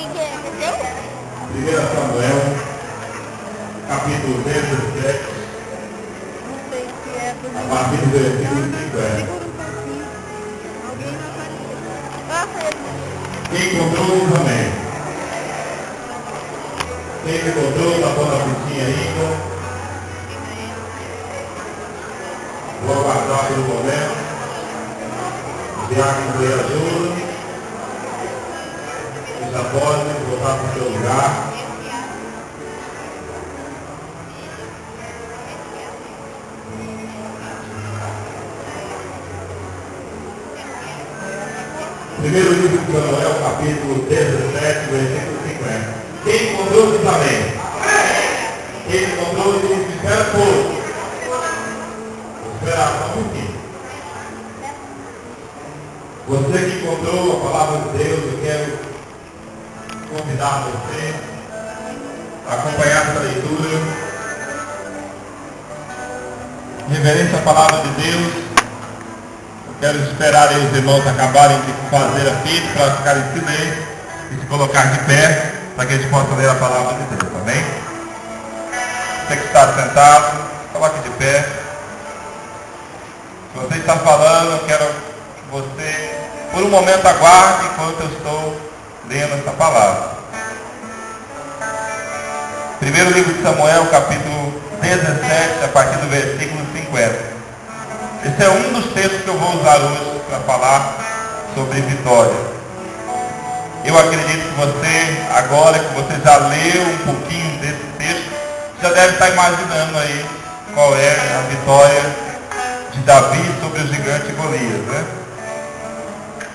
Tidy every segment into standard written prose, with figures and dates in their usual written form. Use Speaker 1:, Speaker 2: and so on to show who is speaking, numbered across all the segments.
Speaker 1: 1 Samuel, capítulo 17, a partir do versículo 50. Quem encontrou também? Quem encontrou, está pondo a fitinha ainda. Vou aguardar pelo momento. O diácono me ajuda. Você já pode voltar para o seu lugar. Primeiro livro de Samuel, capítulo 17, versículo 50. Quem encontrou diz amém. Quem encontrou diz espera pouco. Vou esperar só um pouquinho. Você que encontrou a palavra de Deus, eu quero convidar você a acompanhar essa leitura. Reverência à palavra de Deus. Quero esperar aí os irmãos acabarem de fazer aqui para ficar em silêncio e se colocar de pé para que a gente possa ler a palavra de Deus, amém? Você que está sentado, coloque de pé. Se você está falando, eu quero que você, por um momento, aguarde enquanto eu estou lendo essa palavra. Primeiro livro de Samuel, capítulo 17, a partir do versículo 50. Esse é um dos textos que eu vou usar hoje para falar sobre vitória. Eu acredito que você, agora que você já leu um pouquinho desse texto, já deve estar imaginando aí qual é a vitória de Davi sobre o gigante Golias, né?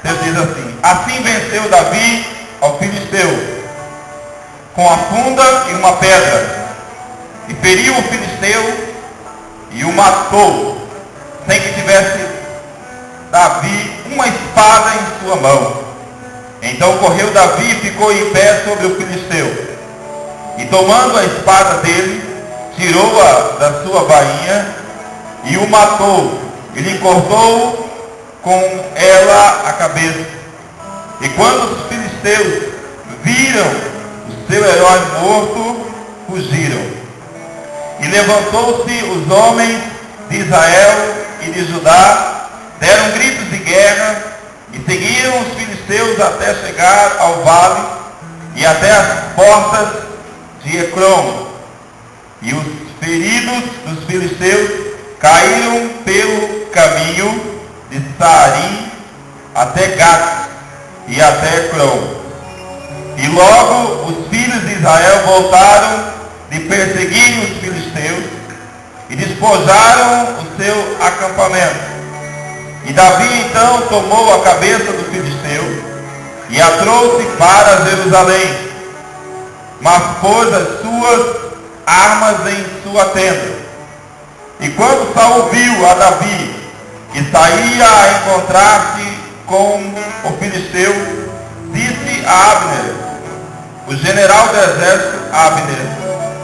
Speaker 1: Deus diz assim: assim venceu Davi ao filisteu, com a funda e uma pedra, e feriu o filisteu e o matou, sem que tivesse Davi uma espada em sua mão. Então correu Davi e ficou em pé sobre o filisteu. E tomando a espada dele, tirou-a da sua bainha e o matou. E lhe cortou com ela a cabeça. E quando os filisteus viram o seu herói morto, fugiram. E levantou-se os homens de Israel e de Judá, deram gritos de guerra e seguiram os filisteus até chegar ao vale e até as portas de Ecrom. E os feridos dos filisteus caíram pelo caminho de Saarim até Gat e até Ecrom. E logo os filhos de Israel voltaram de perseguir os filisteus e despojaram o seu acampamento. E Davi então tomou a cabeça do filisteu e a trouxe para Jerusalém, mas pôs as suas armas em sua tenda. E quando Saul viu a Davi, que saía a encontrar-se com o filisteu, disse a Abner, o general do exército: Abner,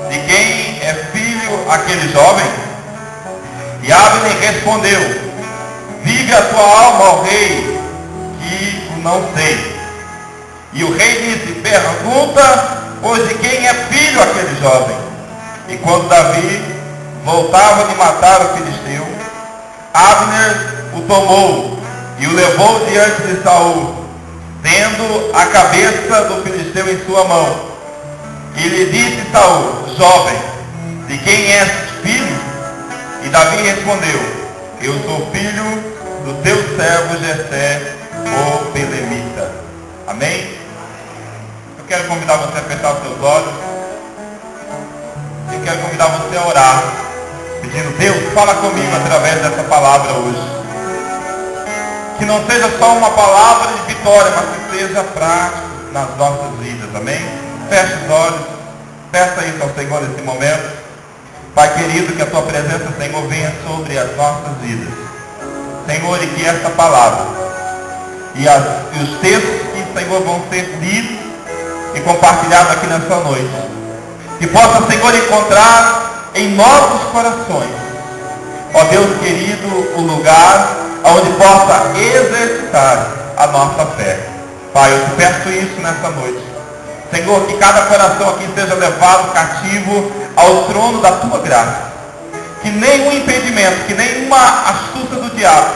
Speaker 1: de quem é filho aquele jovem? E Abner respondeu: vive a tua alma, ó rei, que o não sei. E o rei disse: pergunta, pois, de quem é filho aquele jovem? E quando Davi voltava de matar o filisteu, Abner o tomou e o levou diante de Saul, tendo a cabeça do filisteu em sua mão. E lhe disse Saul: jovem, de quem és filho? E Davi respondeu: eu sou filho do teu servo Jessé, o belemita. Amém? Eu quero convidar você a fechar os seus olhos. Eu quero convidar você a orar, pedindo: Deus, fala comigo através dessa palavra hoje. Que não seja só uma palavra de vitória, mas que seja prático nas nossas vidas. Amém? Feche os olhos, peça isso ao Senhor nesse momento. Pai querido, que a tua presença, Senhor, venha sobre as nossas vidas. Senhor, e que esta palavra e os textos que, Senhor, vão ser lidos e compartilhados aqui nessa noite, que possa, Senhor, encontrar em nossos corações, ó Deus querido, o lugar onde possa exercitar a nossa fé. Pai, eu te peço isso nessa noite. Senhor, que cada coração aqui seja levado cativo ao trono da tua graça. Que nenhum impedimento, que nenhuma astúcia do diabo,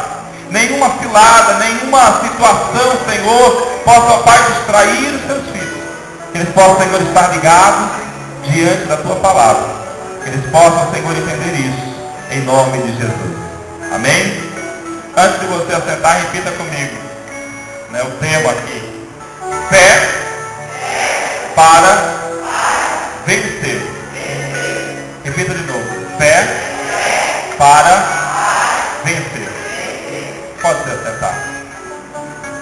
Speaker 1: nenhuma cilada, nenhuma situação, Senhor, possa, ó Pai, distrair os teus filhos. Que eles possam, Senhor, estar ligados diante da tua palavra. Que eles possam, Senhor, entender isso, em nome de Jesus. Amém? Antes de você assentar, repita comigo, né, o tema aqui. Fé para vencer. Repita de novo. Fé para vencer. Pode se assentar.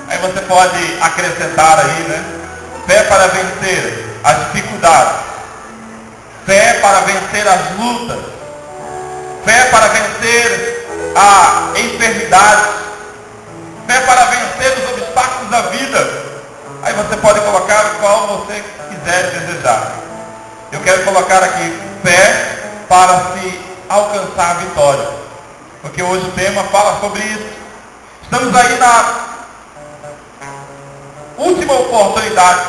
Speaker 1: Aí você pode acrescentar aí, né? Fé para vencer as dificuldades. Fé para vencer as lutas. Fé para vencer a enfermidade. Fé para vencer os obstáculos da vida. Aí você pode colocar qual você quiser desejar. Eu quero colocar aqui fé para se alcançar a vitória. Porque hoje o tema fala sobre isso. Estamos aí na última oportunidade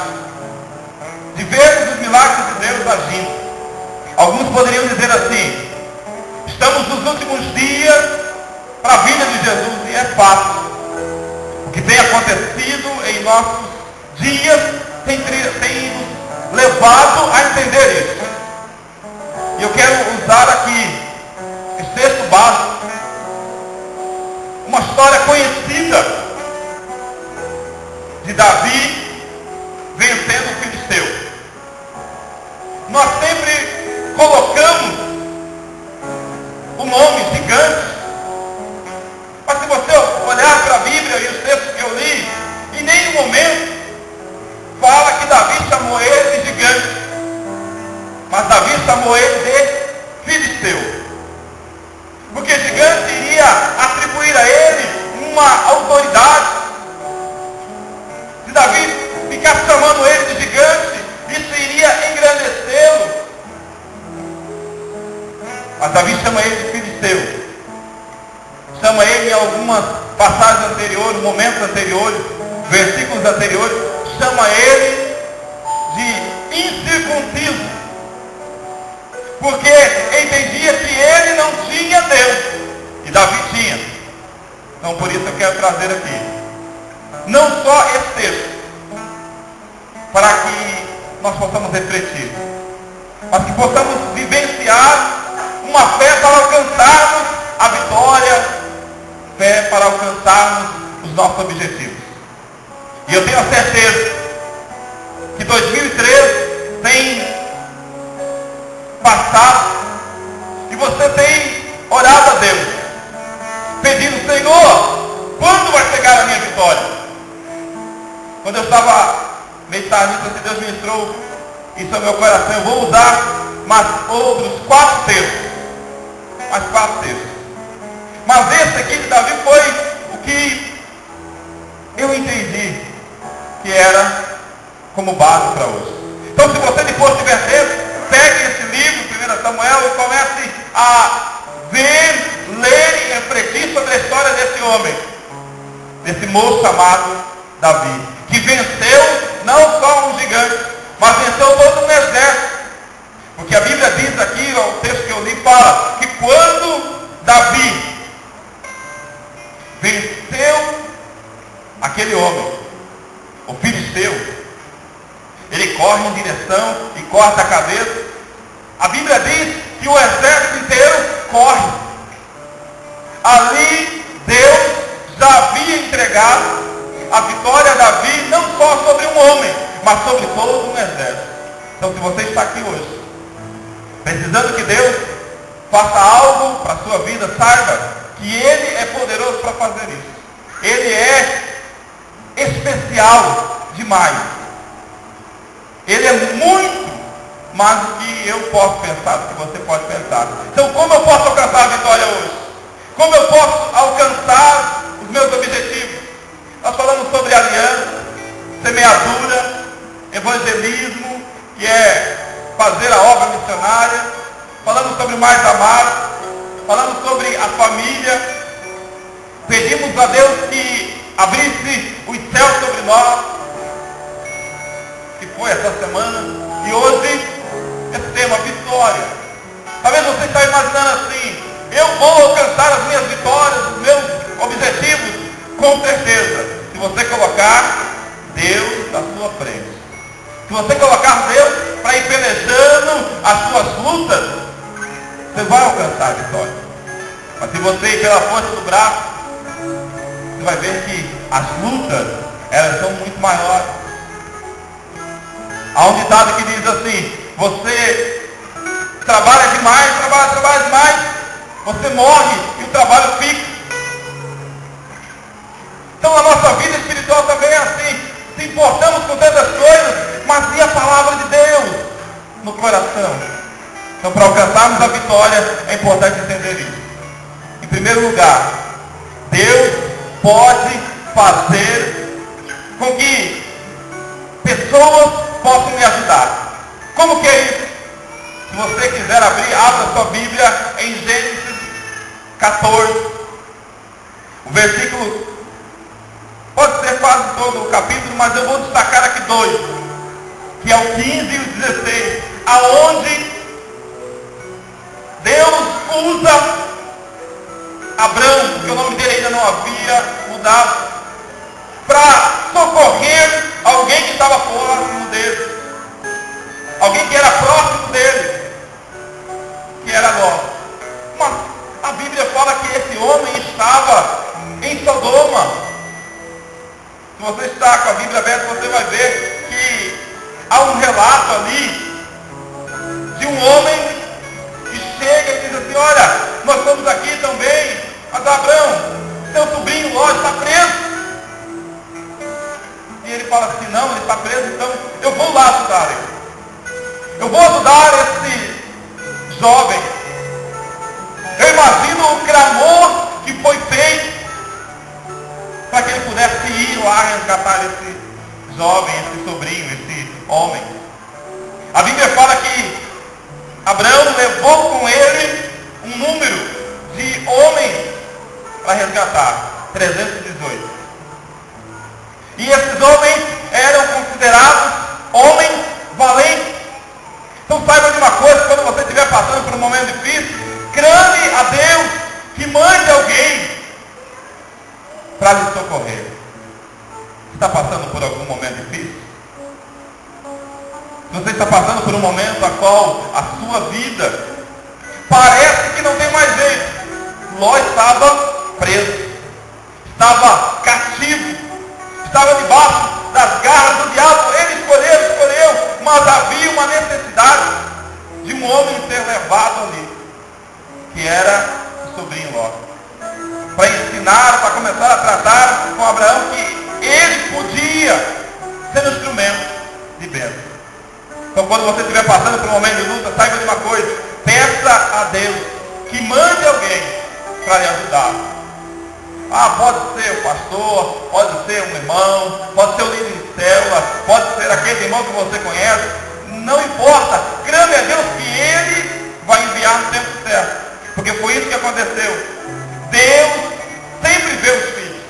Speaker 1: de vermos os milagres de Deus agindo. Alguns poderiam dizer assim: estamos nos últimos dias para a vinda de Jesus, e é fato. O que tem acontecido em nossos dias tem nos levado a entender isso. E eu quero usar aqui esse texto básico, uma história conhecida de Davi vencendo o filisteu. Nós sempre colocamos o nome gigante, mas se você olhar para a Bíblia e os textos que eu li, em nenhum momento fala que Davi chamou ele de gigante, mas Davi chamou ele de filisteu. Porque gigante iria atribuir a ele uma autoridade. Se Davi ficasse chamando ele de gigante, isso iria engrandecê-lo. Mas Davi chama ele de filisteu. Chama ele em algumas passagens anteriores, momentos anteriores, versículos anteriores, chama ele de incircunciso. Porque entendia que ele não tinha Deus. E Davi tinha. Então por isso eu quero trazer aqui não só esse texto, para que nós possamos refletir, mas que possamos vivenciar uma fé para alcançarmos a vitória, fé para alcançarmos os nossos objetivos. E eu tenho a certeza que 2013 tem passado e você tem orado a Deus, pedindo: Senhor, quando vai chegar a minha vitória? Quando eu estava meditando nisso, se Deus ministrou isso ao meu coração, eu vou usar mais outros 4 textos. Mais 4 textos. Mas esse aqui de Davi foi o que eu entendi que era como base para hoje. Então, se você depois tiver tempo, pegue esse livro, 1 Samuel, e comece a ver, ler e refletir sobre a história desse homem, desse moço chamado Davi, que venceu não só um gigante, mas venceu todo um exército. Porque a Bíblia diz aqui, o texto que eu li fala, que quando Davi venceu aquele homem, o filisteu, ele corre em direção e corta a cabeça. A Bíblia diz que o exército inteiro corre. Ali Deus já havia entregado a vitória a Davi, não só sobre um homem, mas sobre todo um exército. Então, se você está aqui hoje, precisando que Deus faça algo para a sua vida, saiba que Ele é poderoso para fazer isso. Ele é especial demais. Ele é muito mais do que eu posso pensar, do que você pode pensar. Então, como eu posso alcançar a vitória hoje? Como eu posso alcançar os meus objetivos? Nós falamos sobre aliança, semeadura, evangelismo, que é fazer a obra missionária. Falamos sobre mais amar, falamos sobre a família. Pedimos a Deus que abrisse os céus sobre nós, que foi foi essa semana, e hoje esse tema, vitória. Talvez você está imaginando assim, eu vou alcançar as minhas vitórias, os meus objetivos, com certeza. Se você colocar Deus à sua frente. Se você colocar Deus para ir pelejando as suas lutas, você vai alcançar a vitória. Mas se você ir pela força do braço, você vai ver que as lutas, elas são muito maiores. Há um ditado que diz assim, você trabalha demais, trabalha demais, você morre e o trabalho fica. Então a nossa vida espiritual também é assim. Se importamos com tantas coisas, mas e a palavra de Deus no coração? Então, para alcançarmos a vitória, é importante entender isso. Em primeiro lugar, Deus pode fazer com que pessoas possam me ajudar. Como que é isso? Se você quiser abrir, abra sua Bíblia em Gênesis 14. O versículo pode ser quase todo o capítulo, mas eu vou destacar aqui 2, que é o 15 e o 16, aonde Deus usa Abraão, porque o nome dele ainda não havia mudado, para socorrer alguém que estava próximo dele, alguém que era próximo dele, que era Ló. Mas a Bíblia fala que esse homem estava em Sodoma. Se você está com a Bíblia aberta, você vai ver que há um relato ali de um homem que chega e diz assim, olha, nós estamos aqui também, mas Abraão, seu sobrinho Ló está preso. E ele fala assim, não, ele está preso, então eu vou lá ajudar ele. Eu vou ajudar esse jovem. Eu imagino o clamor que foi feito para que ele pudesse ir lá resgatar esse jovem, esse sobrinho, esse homem. A Bíblia fala que Abraão levou com ele um número de homens para resgatar, 318. E esses homens eram considerados homens valentes. Então saiba de uma coisa, quando você estiver passando por um momento difícil, clame a Deus que mande alguém para lhe socorrer. Você está passando por algum momento difícil? Se você está passando por um momento a qual a sua vida parece que não tem mais jeito, Ló estava preso, estava cativo, estava debaixo das garras do diabo. Ele escolheu, mas havia uma necessidade de um homem ser levado ali, que era o sobrinho Ló, para ensinar, para começar a tratar com Abraão que ele podia ser um instrumento de bênção. Então quando você estiver passando por um momento de luta, saiba de uma coisa, peça a Deus que mande alguém para lhe ajudar. Pode ser o pastor, pode ser um irmão, pode ser o líder de célula, pode ser aquele irmão que você conhece, não importa, clame a Deus que ele vai enviar no tempo certo, porque foi isso que aconteceu. Deus sempre vê os filhos.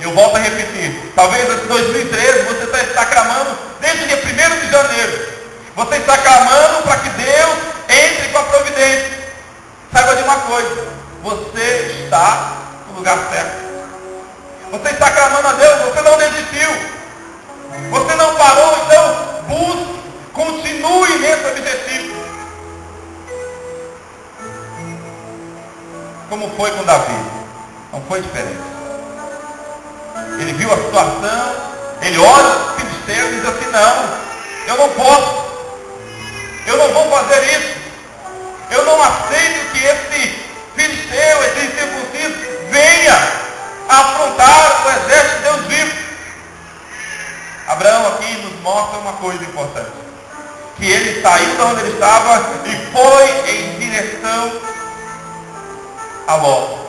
Speaker 1: Eu volto a repetir, talvez em 2013 você está clamando desde o dia 1º de janeiro. Você está clamando para que Deus entre com a providência. Saiba de uma coisa, você está no lugar certo. Você está clamando a Deus, você não desistiu. Você não parou, então busque, continue nesse objetivo. Como foi com Davi? Não foi diferente. Ele viu a situação, ele olha os filisteus e diz assim, não, eu não posso, eu não vou fazer isso, eu não aceito que esse filisteu, esse incircunciso, venha afrontar o exército de Deus vivo. Abraão aqui nos mostra uma coisa importante, que ele saiu de onde ele estava e foi em direção a Ló.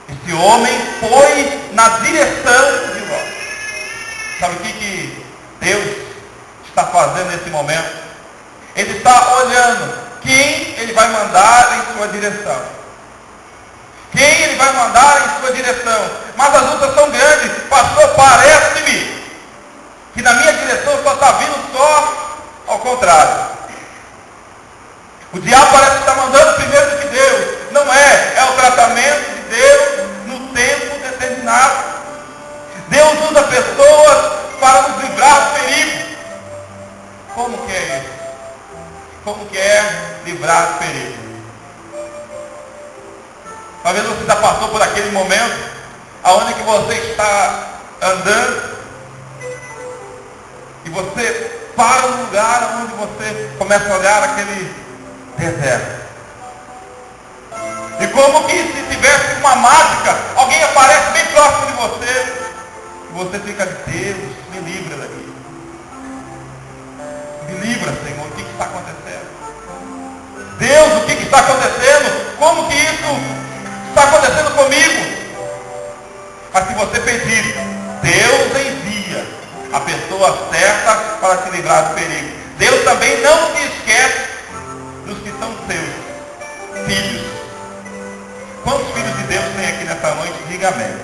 Speaker 1: Esse homem foi na direção de Ló. Sabe o que Deus está fazendo nesse momento? Ele está olhando quem ele vai mandar em sua direção. Quem ele vai mandar em sua direção. Mas as lutas são grandes. Pastor, parece-me contrário. O diabo parece estar mandando primeiro do que Deus. Não é. É o tratamento de Deus no tempo determinado. Deus usa pessoas para nos livrar do perigo. Como que é isso? Como que é livrar do perigo? Talvez você já passou por aquele momento aonde que você está andando e você para no lugar onde você começa a olhar aquele deserto. E como que se tivesse uma mágica, alguém aparece bem próximo de você e você fica, Deus, me livra daqui. Me livra, Senhor, o que está acontecendo? Deus, o que está acontecendo? Como que isso está acontecendo comigo? Mas se você pedir, Deus envia a pessoa certa para se livrar do perigo. Deus também não se esquece dos que são seus filhos. Quantos filhos de Deus tem aqui nessa noite? Diga amém.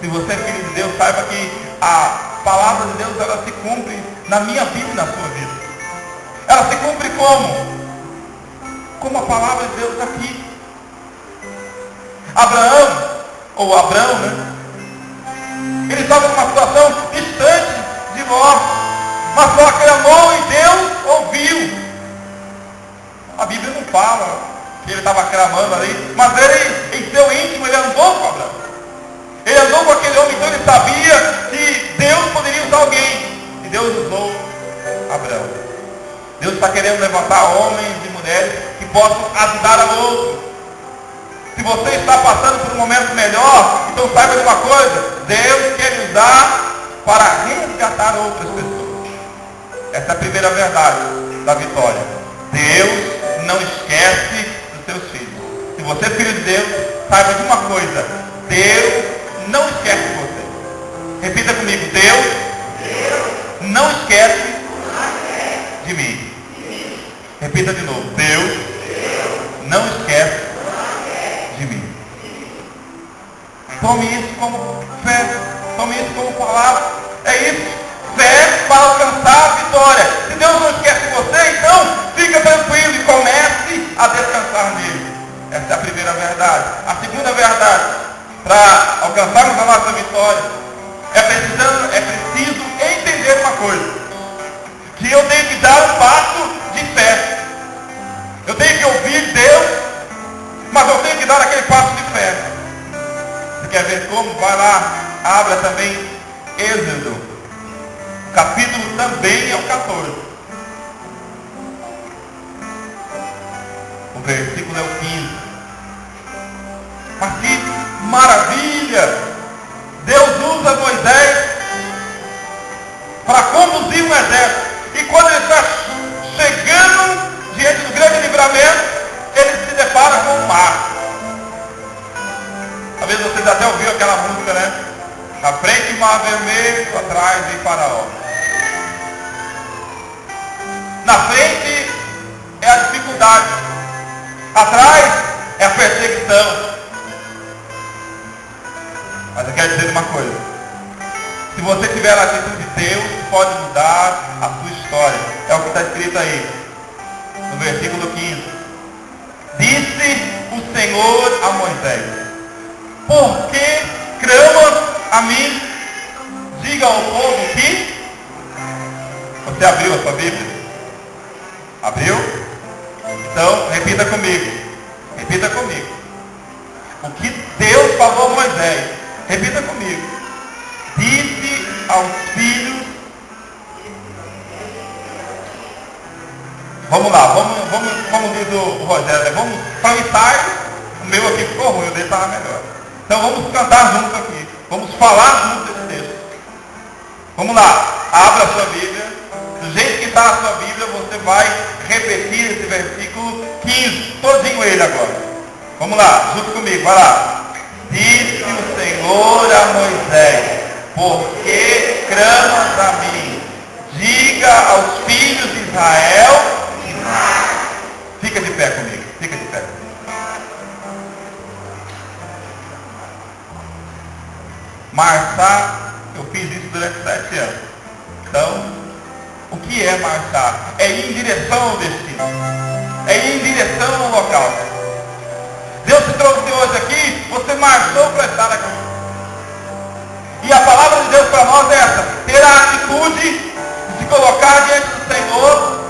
Speaker 1: Se você é filho de Deus, saiba que a palavra de Deus, ela se cumpre na minha vida e na sua vida. Ela se cumpre como? Como a palavra de Deus aqui. Abraão, né? Ele estava numa situação distante de Ló, mas Ló clamou e Deus ouviu. A Bíblia não fala que ele estava clamando ali, mas ele, em seu íntimo, ele andou com Abraão. Ele andou com aquele homem, então ele sabia que Deus poderia usar alguém. E Deus usou Abraão. Deus está querendo levantar homens e mulheres que possam ajudar a outros. Se você está passando por um momento melhor, então saiba de uma coisa, Deus quer lhe usar para resgatar outras pessoas. Essa é a primeira verdade da vitória. Deus não esquece dos seus filhos. Se você é filho de Deus, saiba de uma coisa, Deus não esquece de você. Repita comigo, Deus não esquece de mim. Repita de novo, Deus não esquece de mim. Tome isso como fé, tome isso como palavra. É isso, fé para alcançar a vitória. Se Deus não esquece de você, então fica tranquilo e comece a descansar nele. Essa é a primeira verdade. A segunda verdade, para alcançarmos a nossa vitória, é preciso entender uma coisa, que eu tenho que dar um passo de fé. Eu tenho que ouvir Deus, mas eu tenho que dar aquele passo de fé. Você quer ver como? Vai lá, abra também Êxodo. O capítulo também é o 14. O versículo é o 15. Mas que maravilha! Deus usa Moisés para conduzir um exército. E quando ele está chegando diante do grande livramento, ele se depara com o mar. Talvez vocês até ouviram aquela música, né? Na frente o mar vermelho, atrás vem Faraó. Na frente é a dificuldade. Atrás é a perseguição. Mas eu quero dizer uma coisa. Se você tiver a atitude de Deus, pode mudar a sua história. É o que está escrito aí. No versículo 15. Disse o Senhor a Moisés: por que clamas a mim? Diga ao povo que... Você abriu a sua Bíblia? Abriu? Então, repita comigo. Repita comigo. O que Deus falou a Moisés. Repita comigo. Disse aos filhos... Vamos lá, vamos diz o Rogério, vamos para o ensaio. O meu aqui ficou ruim, o dele estava melhor. Então vamos cantar juntos aqui. Vamos falar juntos desse texto. Vamos lá, abra a sua Bíblia. Do jeito que está a sua Bíblia, você vai repetir esse versículo 15, todinho ele agora. Vamos lá, junto comigo, vai lá. Disse o Senhor a Moisés: por que clamas a mim? Diga aos filhos de Israel. Fica de pé comigo, fica de pé comigo. Marçar, eu fiz isso durante 7 anos. Então, O que é marchar? É ir em direção ao destino. É ir em direção ao local. Deus te trouxe hoje aqui, você marchou para estar aqui. E a palavra de Deus para nós é essa: ter a atitude de se colocar diante do Senhor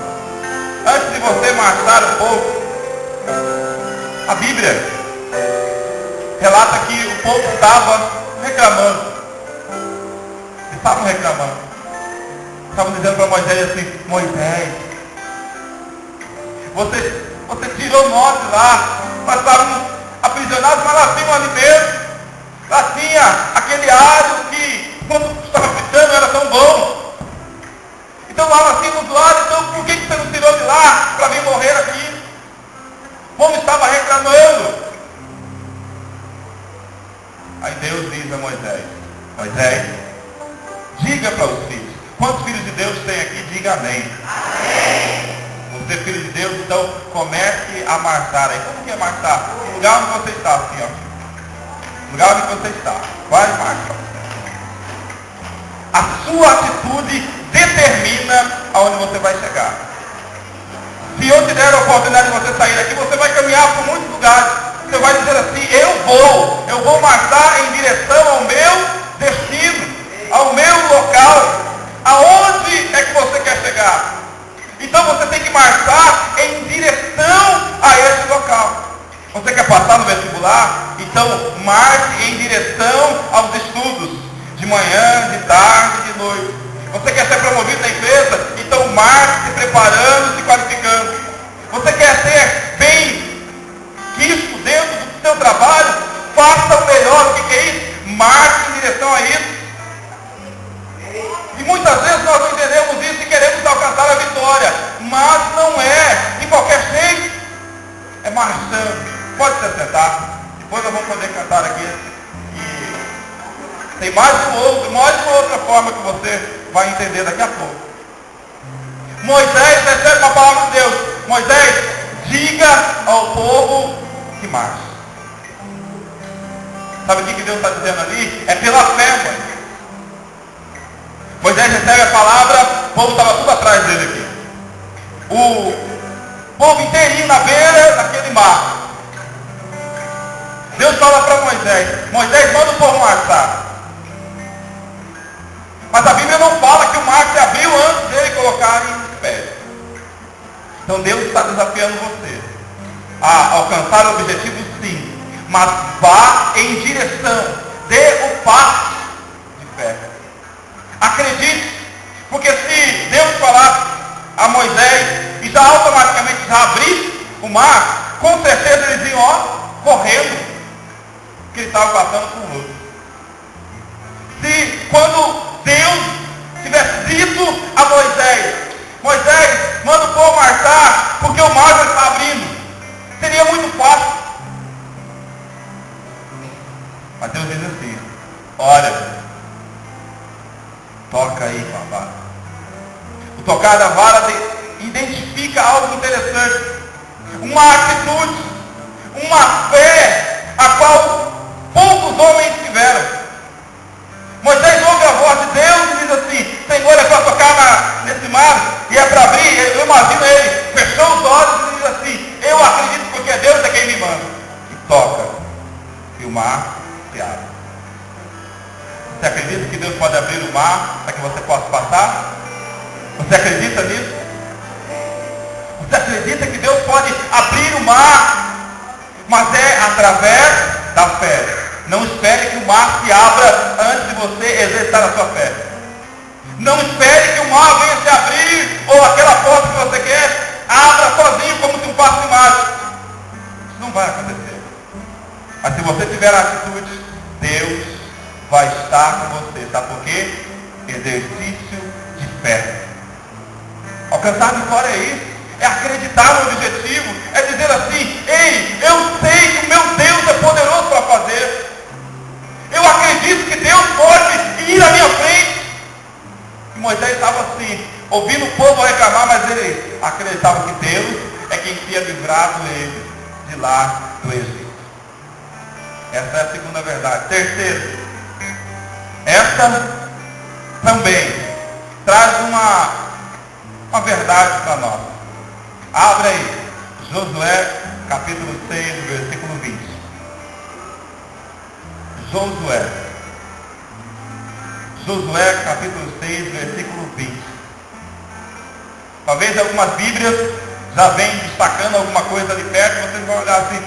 Speaker 1: antes de você marchar um pouco. A Bíblia relata que o povo estava reclamando. Eles estavam reclamando. Estavam dizendo para Moisés assim: Moisés, você tirou nós de lá. Nós estávamos aprisionados, mas lá tinha um alimento. Lá tinha aquele alho que, quando estava fritando, era tão bom. Então lá nós tínhamos do lado. Então por que você não tirou de lá para vir morrer aqui? O povo estava reclamando. Aí Deus diz a Moisés: Moisés, diga para os filhos. Quantos filhos de Deus tem aqui? Diga amém. Amém. Você é filho de Deus, então comece a marchar aí. Como que é marchar? No lugar onde você está, assim, ó. No lugar onde você está. Vai, marcha. A sua atitude determina aonde você vai chegar. Se eu te der a oportunidade de você sair daqui, você vai caminhar por muitos lugares. Você vai dizer assim: eu vou marchar em direção ao meu destino, ao meu local. Aonde é que você quer chegar? Então você tem que marchar em direção a esse local. Você quer passar no vestibular? Então marche em direção aos estudos, de manhã, de tarde, de noite. Você quer ser promovido na empresa? Então marche se preparando, se qualificando. Você quer ser bem quisto dentro do seu trabalho? Faça o melhor. O que é isso? Marche em direção a isso. E muitas vezes nós não entendemos isso e queremos alcançar a vitória. Mas não é de qualquer jeito. É marchando. Pode se sentar. Depois nós vamos poder cantar aqui. E tem mais uma outra forma que você vai entender daqui a pouco. Moisés recebe uma palavra de Deus. Moisés, diga ao povo que marche. Sabe o que Deus está dizendo ali? É pela fé, mãe. Moisés recebe a palavra, o povo estava tudo atrás dele aqui. O povo inteirinho na beira daquele mar. Deus fala para Moisés: Moisés, manda o povo marchar. Mas a Bíblia não fala que o mar se abriu antes dele colocarem os pés. Então Deus está desafiando você a alcançar o objetivo, sim. Mas vá em direção, dê o passo de fé. Acredite, porque se Deus falasse a Moisés e já automaticamente já abrisse o mar, com certeza eles iam correndo, que ele estava passando por outro. Se quando Deus tivesse dito a Moisés: Moisés, manda o povo marchar, porque o mar já está abrindo, seria muito fácil. Mas Deus diz assim: olha, toca aí, papai. O tocar da vara identifica algo interessante. Uma atitude, uma fé, a qual poucos homens tiveram. Moisés ouve a voz de Deus e diz assim: Senhor, é para tocar nesse mar e é para abrir. Eu imagino ele, fechou os olhos e diz assim: eu acredito porque Deus é quem me manda. E toca. E o mar se abre. Você acredita que Deus pode abrir o mar para que você possa passar? Você acredita nisso? Você acredita que Deus pode abrir o mar? Mas é através da fé. Não espere que o mar se abra antes de você exercitar a sua fé. Não espere que o mar venha se abrir ou aquela porta que você quer abra sozinho como se um passe mágico. Isso não vai acontecer. Mas se você tiver a atitude, Deus vai estar com você. Sabe por quê? Exercício de fé. Alcançar a vitória é isso. É acreditar no objetivo. É dizer assim: ei, eu sei que o meu Deus é poderoso para fazer. Eu acredito que Deus pode ir à minha frente. E Moisés estava assim, ouvindo o povo reclamar, mas ele acreditava que Deus é quem tinha livrado ele de lá do Egito. Essa é a segunda verdade. Terceiro, essa também traz uma verdade para nós. Abra aí, Josué, capítulo 6, versículo 20. Josué, capítulo 6, versículo 20. Talvez algumas Bíblias já vêm destacando alguma coisa ali perto, vocês vão olhar assim,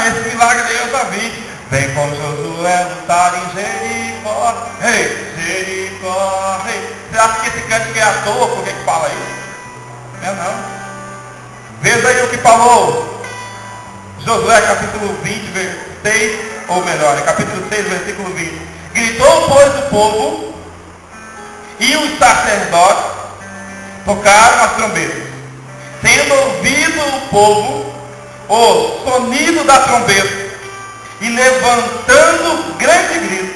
Speaker 1: esse milagre aí eu já vi. Vem com Josué lutar em Jericó, Jericó, Você acha que esse cântico é à toa? Por que fala isso? Não. Veja aí o que falou Josué, capítulo 20, 6, ou melhor, capítulo 6, versículo 20. Gritou, pois, o povo, e os sacerdotes tocaram as trombetas. Tendo ouvido o povo o sonido da trombeta, e levantando grande grito,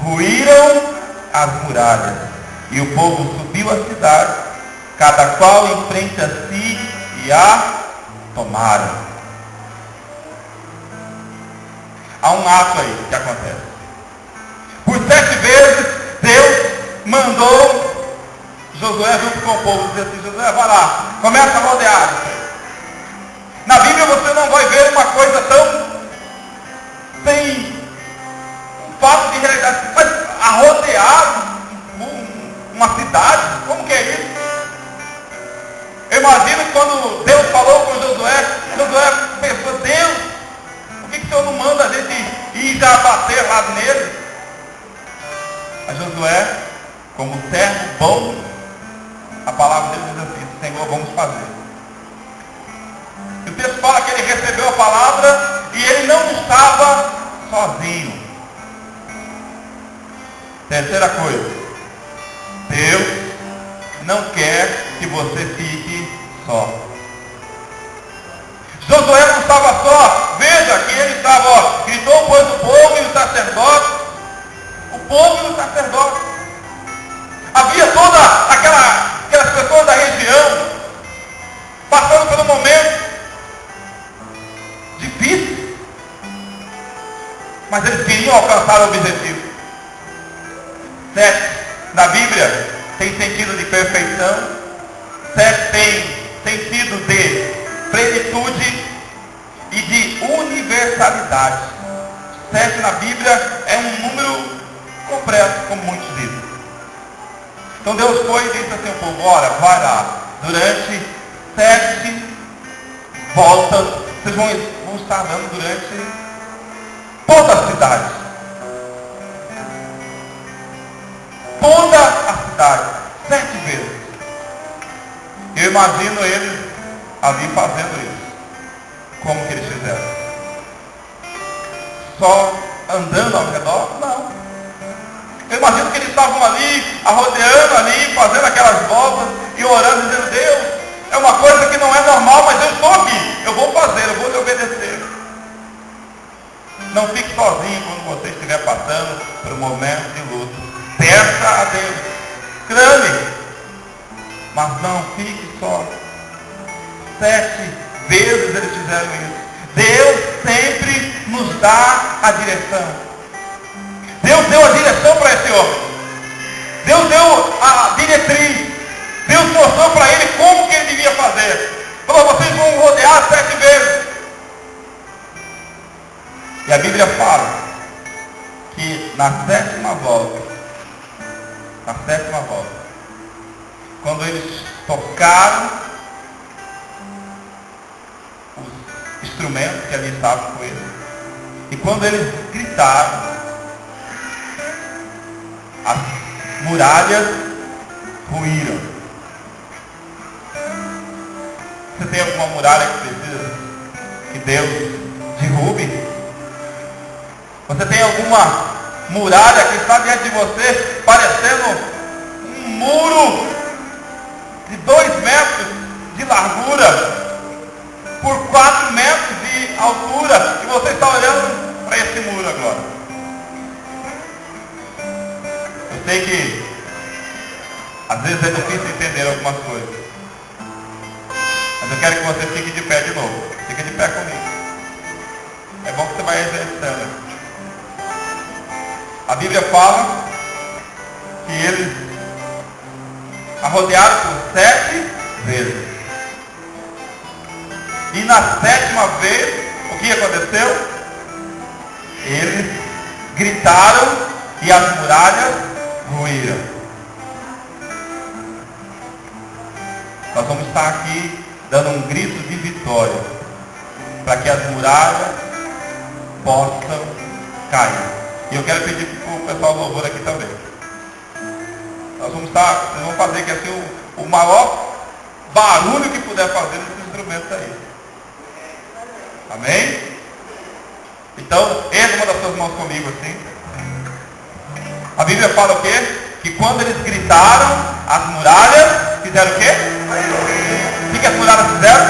Speaker 1: ruíram as muralhas, e o povo subiu à cidade, cada qual em frente a si, e a tomaram. Há um ato aí que acontece. Por 7 vezes, Deus mandou Josué junto com o povo, dizer assim, Josué, vai lá, começa a rodear. Na Bíblia você não vai ver uma coisa tão sem fato de realidade, mas a rodear uma cidade, como que é isso? Eu imagino que quando Deus falou com Josué pensou, Deus, por que o Senhor não manda a gente ir já bater lá nele? A Josué, como servo bom, a palavra de Deus diz assim, Senhor, vamos fazer. O texto fala que ele recebeu a palavra e ele não estava sozinho. Terceira coisa, Deus não quer que você fique só. Josué não estava só. Veja que ele estava, gritou, pois, o povo e os sacerdotes. O povo e os sacerdotes. Havia toda aquelas pessoas da região passando por um momento difícil, mas eles queriam alcançar o objetivo. 7 na Bíblia tem sentido de perfeição. 7 tem sentido de plenitude e de universalidade. 7 na Bíblia é um número completo, como muitos dizem. Então Deus foi e disse assim ao povo, olha, vai lá, durante 7 voltas, vocês vão estar andando durante toda a cidade. Toda a cidade, 7 vezes. Eu imagino eles ali fazendo isso. Como que eles fizeram? Só andando ao redor? Não. Eu imagino que eles estavam ali, rodeando ali, fazendo aquelas voltas e orando, dizendo, Deus, é uma coisa que não é normal, mas eu estou aqui, eu vou fazer, eu vou lhe obedecer. Não fique sozinho quando você estiver passando por um momento de luto. Peça a Deus, clame, mas não fique só. 7 vezes eles fizeram isso. Deus sempre nos dá a direção. Deus deu a direção para esse homem. Deus deu a diretriz. Deus mostrou para ele como que ele devia fazer. Falou, vocês vão rodear 7 vezes. E a Bíblia fala que na 7ª volta, quando eles tocaram os instrumentos que ali estavam com eles, e quando eles gritaram, as muralhas ruíram. Você tem alguma muralha que precisa que Deus derrube? Você tem alguma muralha que está diante de você parecendo um muro de 2 metros de largura por 4 metros de altura e você está olhando para esse muro agora? Eu sei que às vezes é difícil entender algumas coisas, mas eu quero que você fique de pé de novo. Fique de pé comigo. É bom que você vai exercitando. A Bíblia fala que eles A rodearam por 7 vezes. E na 7ª vez, o que aconteceu? Eles gritaram e as muralhas ruíram. Nós vamos estar aqui dando um grito de vitória, para que as muralhas possam cair. E eu quero pedir para o pessoal do louvor aqui também. Nós vamos estar, vocês vão fazer que assim o maior barulho que puder fazer nesses instrumentos aí. Amém? Então, erga uma das suas mãos comigo assim. A Bíblia fala o quê? Que quando eles gritaram, as muralhas fizeram o quê? O que as muralhas fizeram?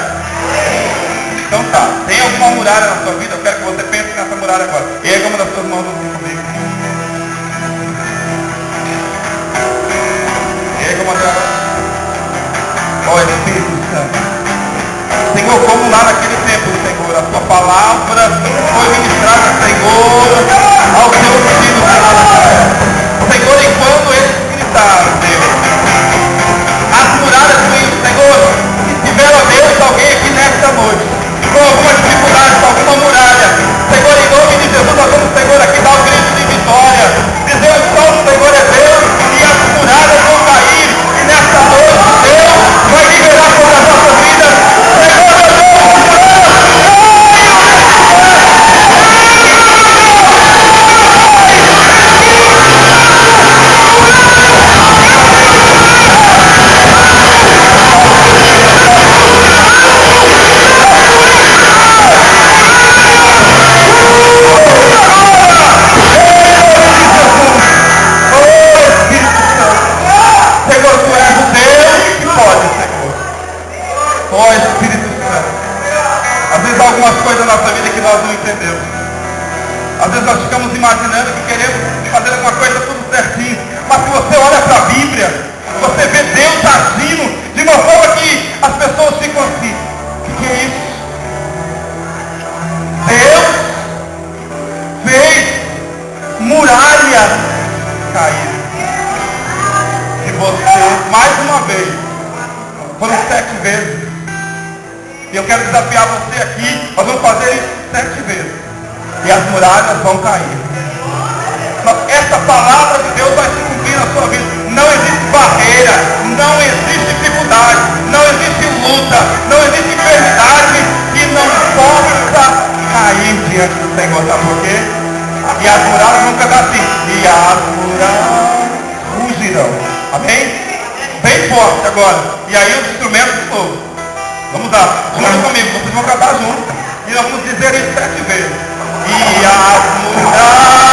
Speaker 1: Então tá, tem alguma muralha na sua vida? Eu quero que você pense nessa muralha agora. Erga uma das suas mãos assim comigo. Erga uma delas. Ó Espírito Santo. Senhor, como lá naquele tempo, Senhor, a tua palavra foi ministrada, Senhor, ao teu filho, Senhor, enquanto eles gritaram, Deus, as muralhas ruíram, Senhor, se tiver, ó Deus, alguém aqui nesta noite, com alguma dificuldade, com alguma muralha, Senhor, em nome de Jesus, nós vamos, Senhor, aqui dar um grito de vitória, dizendo só o Senhor é Deus, e as muralhas vão cair, e nesta noite, Deus vai liberar sobre as nossas vidas, algumas coisas na nossa vida que nós não entendemos. Às vezes nós ficamos imaginando que queremos fazer alguma coisa tudo certinho. Mas se você olha para a Bíblia, você vê Deus agindo de uma forma que as pessoas ficam assim. O que é isso? Deus fez muralhas cair. E você, mais uma vez, foram 7 vezes. E eu quero desafiar você aqui, nós vamos fazer isso 7 vezes. E as muralhas vão cair. Essa palavra de Deus vai se cumprir na sua vida. Não existe barreira, não existe dificuldade, não existe luta, não existe enfermidade que não possa cair diante do Senhor. Sabe por quê? E as muralhas vão cantar assim. E as muralhas fugirão. Amém? Bem forte agora. E aí os instrumentos de novo. Vamos lá, junto comigo, vocês vão cantar junto. E nós vamos dizer isso 7 vezes. E as muralhas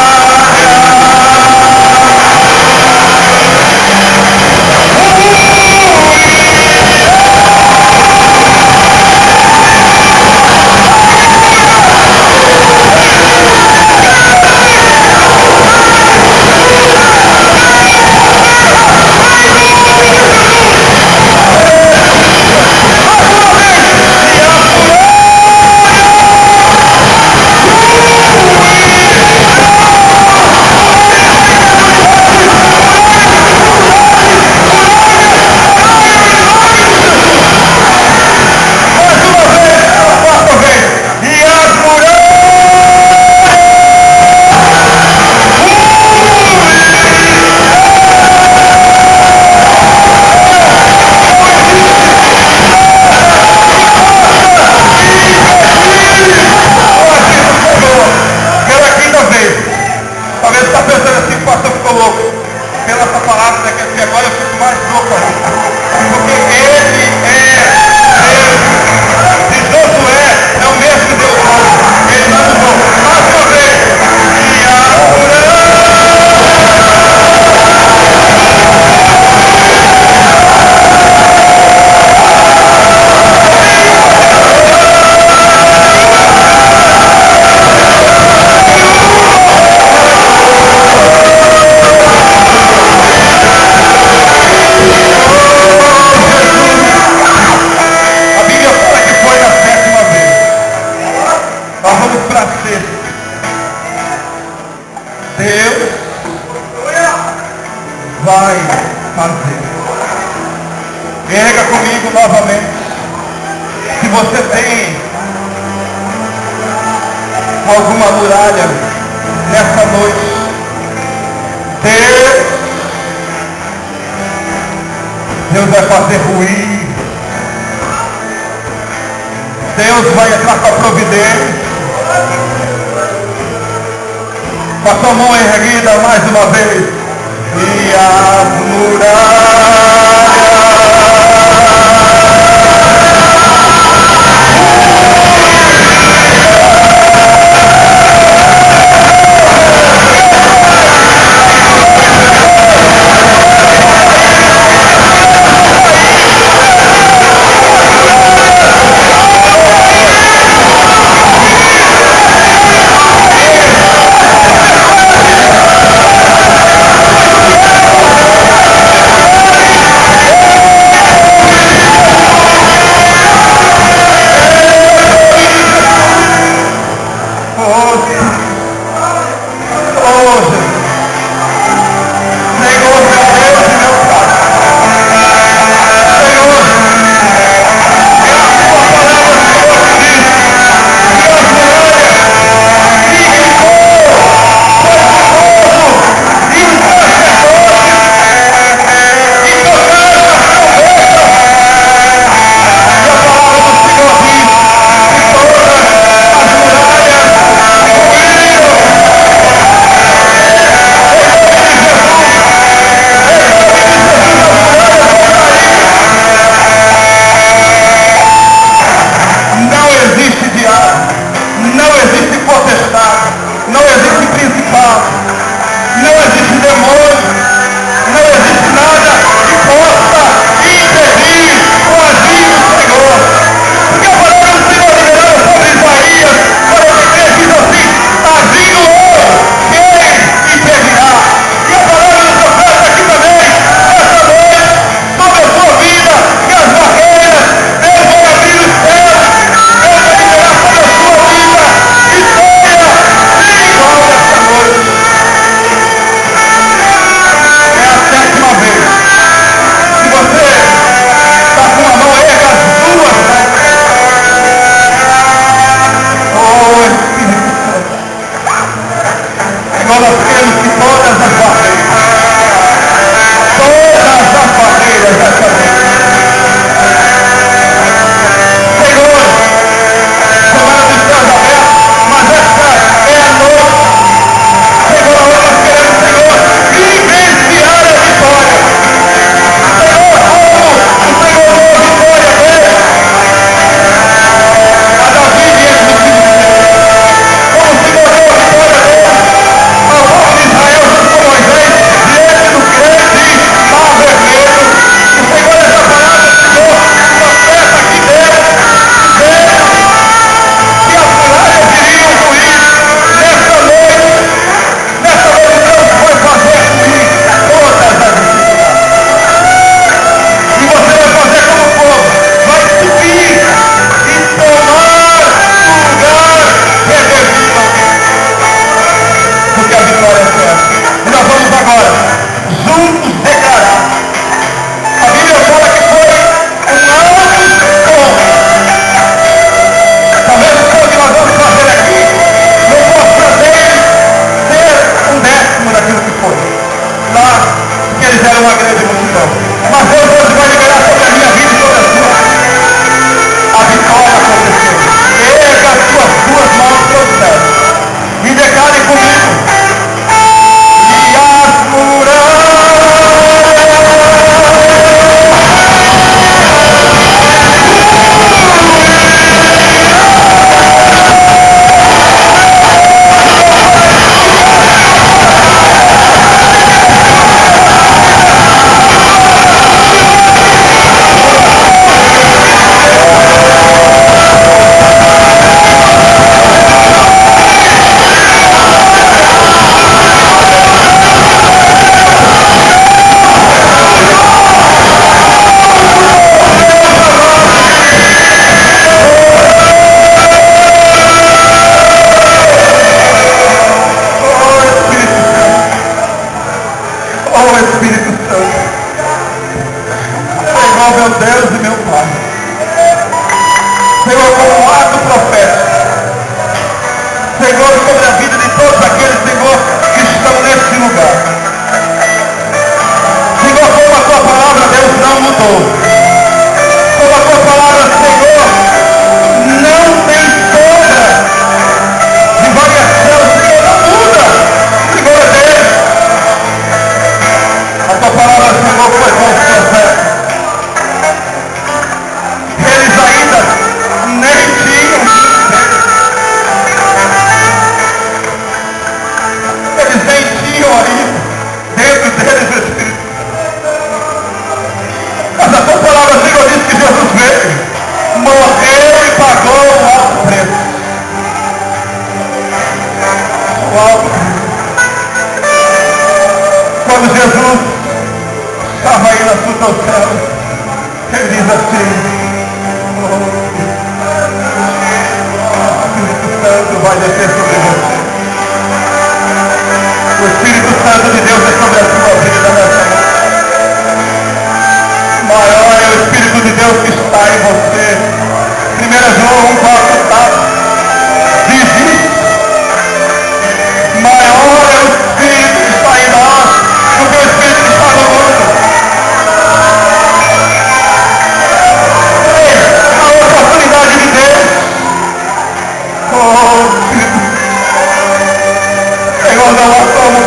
Speaker 1: vai fazer. Erga comigo novamente. Se você tem alguma muralha nessa noite, Deus vai fazer ruir. Deus vai entrar com a providência. Com a sua mão erguida mais uma vez. E as muralhas aos céus. Ele diz assim: o Espírito Santo vai descer sobre você. O Espírito Santo de Deus é sobre a sua vida nessa noite. Maior é o Espírito de Deus que está em você. 1 João 1,4 diz isso. Maior é o Espírito que está em nós do que o Espírito que está no mundo. A oportunidade de Deus. Oh, Senhor, não há como.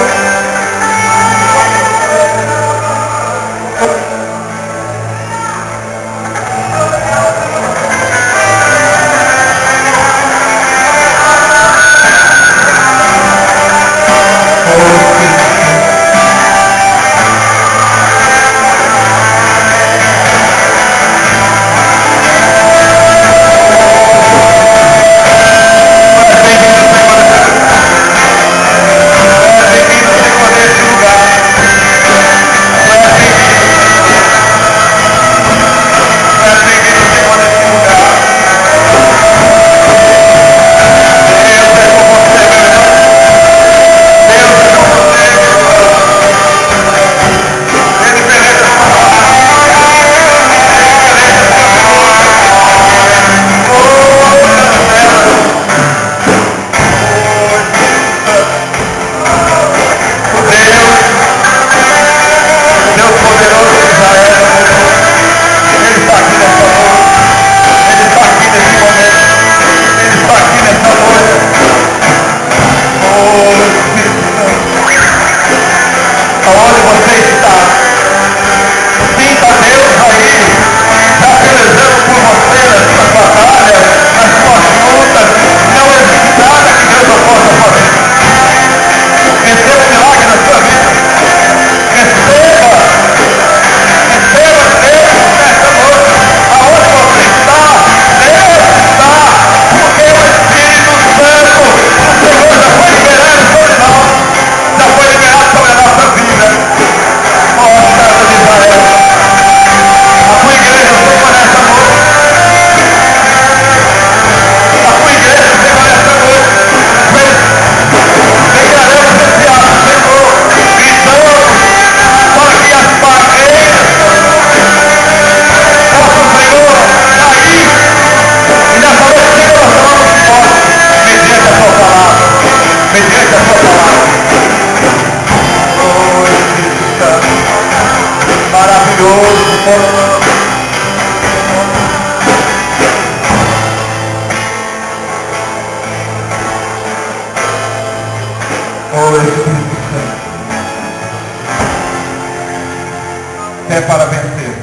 Speaker 1: Fé para vencer.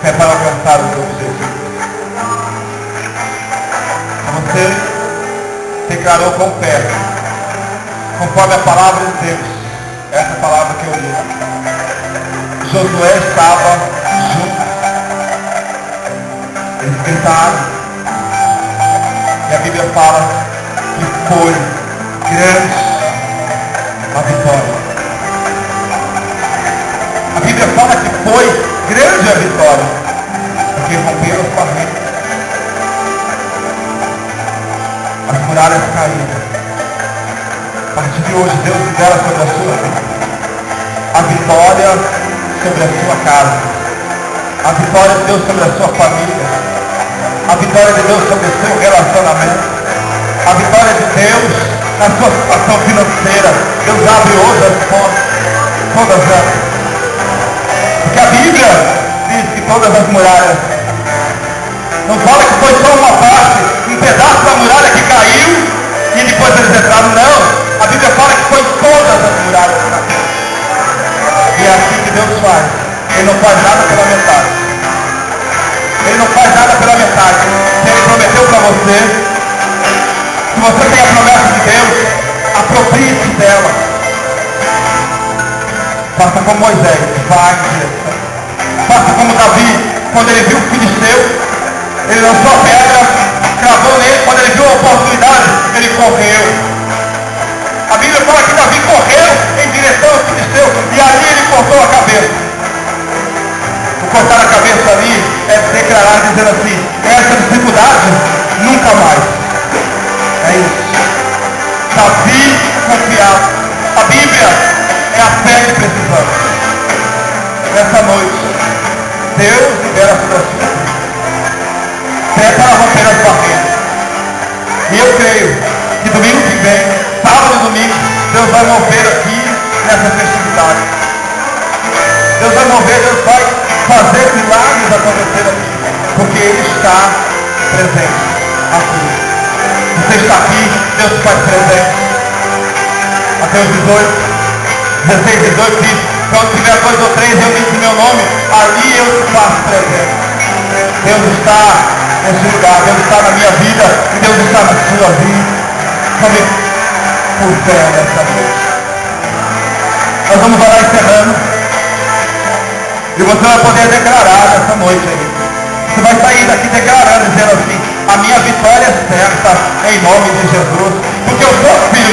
Speaker 1: Fé para alcançar os objetivos. Você declarou com fé, conforme a palavra de Deus. Essa palavra que eu li. Josué estava junto. Eles gritaram. E a Bíblia fala que foi grande a vitória. A Bíblia fala que foi grande a vitória, porque romperam as barreiras, as muralhas caíram. A partir de hoje, Deus libera sobre a sua vida a vitória sobre a sua casa, a vitória de Deus sobre a sua família, a vitória de Deus sobre o seu relacionamento, a vitória de Deus na sua situação financeira. Deus abre hoje as portas, todas elas. Porque a Bíblia diz que todas as muralhas, não fala que foi só uma parte, um pedaço da muralha que caiu e depois eles entraram, não. A Bíblia fala que foi todas as muralhas que caíram. E é assim que Deus faz. Ele não faz nada pela metade. Ele não faz nada pela metade. Se Ele prometeu para você, se você tem a promessa de Deus, aproprie-se dela. Faça como Moisés, vai em direção. Faça como Davi, quando ele viu o filisteu, ele lançou a pedra, cravou nele, quando ele viu a oportunidade, ele correu. A Bíblia fala que Davi correu em direção ao filisteu. desceu e ali ele cortou a cabeça. O cortar a cabeça ali é declarar dizendo assim, essa dificuldade nunca mais. É isso. Davi confiava. A Bíblia é a fé que precisamos. Nessa noite, Deus libera sobre a sua vida. Fé para romper as barreiras. E eu creio que domingo que vem, sábado e domingo, Deus vai mover aqui nessa festividade. Deus vai mover, Deus vai fazer milagres acontecer aqui. Porque Ele está presente aqui. Você está aqui, Deus faz presente. Mateus 18, 16, 18 diz, quando tiver 2 ou 3 reunidos em meu nome, ali eu te faço presente. Deus está nesse lugar, Deus está na minha vida e Deus está na sua vida. Come por fé nessa noite. Nós vamos orar encerrando. E você vai poder declarar nessa noite aí. Você vai sair daqui declarando, dizendo assim, a minha vitória é certa em nome de Jesus. Porque eu sou filho